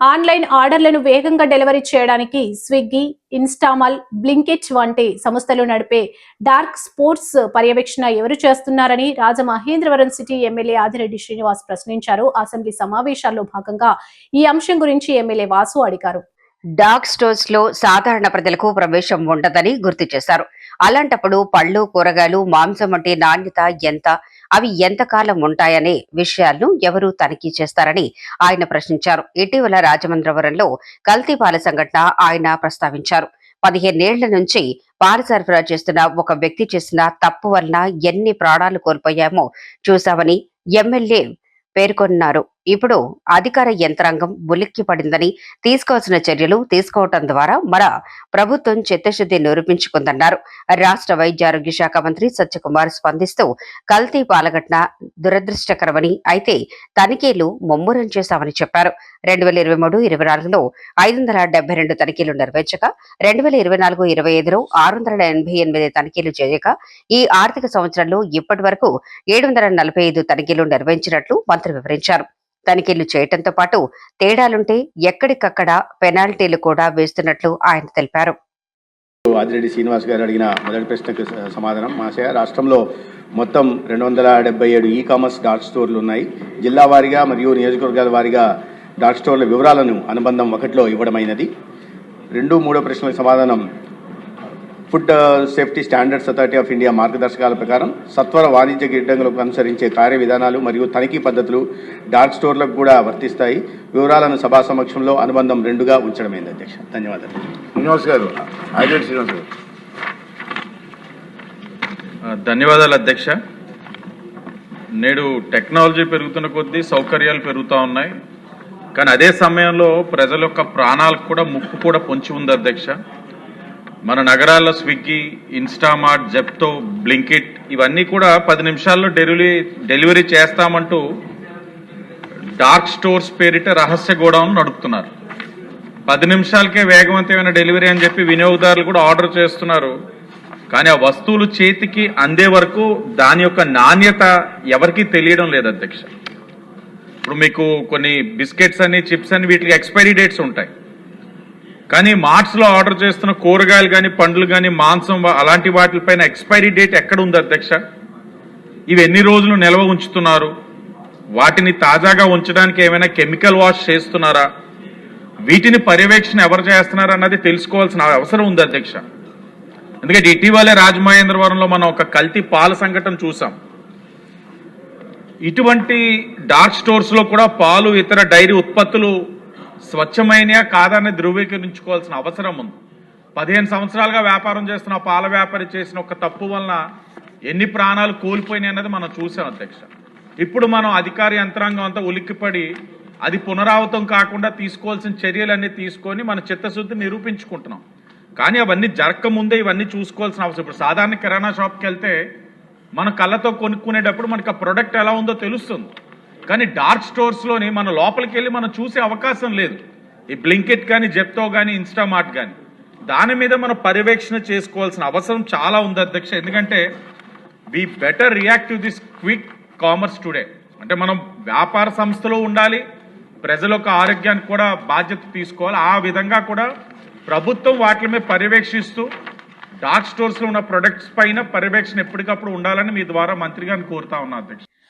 Online ఆర్డర్లను వేగంగా delivery చేయడానికి స్విగ్గీ, ఇన్స్టామాల్, బ్లింకిట్ వంటి సంస్థలు నడిపే డార్క్ స్పోర్ట్స్ పర్యవేక్షణ ఎవరు చేస్తున్నారని రాజమహేంద్రవరం సిటీ ఎమ్మెల్యే ఆదిరెడ్డి శ్రీనివాస్ ప్రశ్నించారు. అసెంబ్లీ సమావేశాల్లో భాగంగా ఈ అంశం గురించి ఎమ్మెల్యే వాసు అడిగారు. డార్క్ స్టోర్స్ లో సాధారణ ప్రజలకు ప్రవేశం ఉండదని గుర్తు చేశారు. అలాంటప్పుడు పళ్ళు, కూరగాయలు, మాంసం వంటి నాణ్యత ఎంత, అవి ఎంతకాలం ఉంటాయనే విషయాలను ఎవరు తనిఖీ చేస్తారని ఆయన ప్రశ్నించారు. ఇటీవల రాజమండ్రవరంలో కల్తీ పాల సంఘటన ఆయన ప్రస్తావించారు. 15 ఏళ్ల నుంచి పాల సరఫరా చేస్తున్న ఒక వ్యక్తి చేసిన తప్పు వలన ఎన్ని ప్రాణాలు కోల్పోయామో చూశామని ఎమ్మెల్యే పేర్కొన్నారు. ఇప్పుడు అధికార యంత్రాంగం ఉలిక్కి పడిందని, తీసుకోవాల్సిన చర్యలు తీసుకోవటం ద్వారా మన ప్రభుత్వం చిత్తశుద్ధి నిరూపించుకుందన్నారు. రాష్ట్ర వైద్య ఆరోగ్య శాఖ మంత్రి సత్యకుమార్ స్పందిస్తూ కల్తీ పాలఘటన దురదృష్టకరమని, అయితే తనిఖీలు ముమ్మరం చేశామని చెప్పారు. 2023-24లో 572 తనిఖీలు నిర్వహించగా 2024-25లో 688 తనిఖీలు చేయగా ఈ ఆర్థిక సంవత్సరంలో ఇప్పటి వరకు 745 తనిఖీలు నిర్వహించినట్లు మంత్రి వివరించారు. తనిఖీలు చేయడంతో పాటు తేడాలుంటే ఎక్కడికక్కడ పెనాల్టీలు కూడా వేస్తున్నట్లు ఆయన తెలిపారు. ఆదిరెడ్డి శ్రీనివాస్ గారు అడిగిన మొదటి ప్రశ్నకు సమాధానం. మాసయ రాష్ట్రంలో మొత్తం 277 ఈ కామర్స్ డార్క్ స్టోర్లు ఉన్నాయి. జిల్లా వారీగా మరియు నియోజకవర్గాల వారీగా డార్క్ స్టోర్ల వివరాలను అనుబంధం 1లో ఇవ్వడమైనది. 2, 3 ప్రశ్నలకు సమాధానం. Food safety standards authority of India మార్గదర్శకాల ప్రకారం సత్వర వాణిజ్య గిడ్డంగులకు అనుసరించే కార్య విధానాలు మరియు తనిఖీ పద్ధతులు డార్క్ స్టోర్లకు కూడా వర్తిస్తాయి. వివరాలను సభా సమక్షంలో అనుబంధం 2గా ఉంచడమైంది. అధ్యక్ష, ధన్యవాదాలు. శ్రీనివాస్ గారు, ఆదిరెడ్డి శ్రీనివాస్ గారు. ధన్యవాదాలు అధ్యక్ష. నేడు టెక్నాలజీ పెరుగుతున్న కొద్దీ సౌకర్యాలు పెరుగుతూ ఉన్నాయి. కానీ అదే సమయంలో ప్రజల యొక్క ప్రాణాలకు కూడా ముప్పు కూడా పొంచి ఉంది అధ్యక్ష. మన నగరాల్లో స్విగ్గీ, ఇన్స్టామార్ట్, జెప్టో, బ్లింకిట్ ఇవన్నీ కూడా 10 నిమిషాల్లో డెలివరీ చేస్తామంటూ డార్క్ స్టోర్స్ పేరిట రహస్య గోడౌన్ నడుపుతున్నారు. 10 నిమిషాలకే వేగవంతమైన డెలివరీ అని చెప్పి వినియోగదారులు కూడా ఆర్డర్ చేస్తున్నారు. కానీ ఆ వస్తువులు చేతికి అందే వరకు దాని యొక్క నాణ్యత ఎవరికీ తెలియడం లేదు అధ్యక్ష. ఇప్పుడు మీకు కొన్ని బిస్కెట్స్ అని, చిప్స్ అని వీటికి ఎక్స్పైరీ డేట్స్ ఉంటాయి. కానీ మార్ట్స్లో ఆర్డర్ చేస్తున్న కూరగాయలు కానీ, పండ్లు కానీ, మాంసం అలాంటి వాటిపైన ఎక్స్పైరీ డేట్ ఎక్కడ ఉంది అధ్యక్ష? ఇవి ఎన్ని రోజులు నిల్వ ఉంచుతున్నారు? వాటిని తాజాగా ఉంచడానికి ఏమైనా కెమికల్ వాష్ చేస్తున్నారా? వీటిని పర్యవేక్షణ ఎవరు చేస్తున్నారా అన్నది తెలుసుకోవాల్సిన అవసరం ఉంది అధ్యక్ష. ఎందుకంటే ఇటీవలే రాజమహేంద్రవరంలో మనం ఒక కల్తీ పాల సంఘటన చూసాం. ఇటువంటి డార్క్ స్టోర్స్లో కూడా పాలు, ఇతర డైరీ ఉత్పత్తులు స్వచ్ఛమైనయా కాదని ధృవీకరించుకోవాల్సిన అవసరం ఉంది. 15 సంవత్సరాలుగా వ్యాపారం చేస్తున్న పాల వ్యాపారి చేసిన ఒక తప్పు వలన ఎన్ని ప్రాణాలు కోల్పోయినాయి అన్నది మనం చూసాం అధ్యక్ష. ఇప్పుడు మనం అధికార యంత్రాంగం అంతా ఉలిక్కిపడి అది పునరావృతం కాకుండా తీసుకోవాల్సిన చర్యలన్నీ తీసుకొని మన చిత్తశుద్ధి నిరూపించుకుంటున్నాం. కానీ అవన్నీ జరగకముందే ఇవన్నీ చూసుకోవాల్సిన అవసరం. ఇప్పుడు సాధారణ కిరాణా షాప్కి వెళ్తే మన కళ్ళతో కొనుక్కునేటప్పుడు మనకు ఆ ప్రొడక్ట్ ఎలా ఉందో తెలుస్తుంది. కానీ డార్క్ స్టోర్స్లోని మన లోపలికి వెళ్ళి మనం చూసే అవకాశం లేదు. ఈ బ్లింకిట్ కానీ, జెప్టో కానీ, ఇన్స్టామార్ట్ కానీ దాని మీద మనం పర్యవేక్షణ చేసుకోవాల్సిన అవసరం చాలా ఉంది అధ్యక్ష. ఎందుకంటే we better react to this quick commerce today. అంటే మనం వ్యాపార సంస్థలో ఉండాలి, ప్రజల యొక్క ఆరోగ్యానికి కూడా బాధ్యత తీసుకోవాలి. ఆ విధంగా కూడా ప్రభుత్వం వాటి మీద పర్యవేక్షిస్తూ డార్క్ స్టోర్స్లో ఉన్న ప్రొడక్ట్స్ పైన పర్యవేక్షణ ఎప్పటికప్పుడు ఉండాలని మీ ద్వారా మంత్రి గారిని కోరుతా ఉన్నా అధ్యక్ష.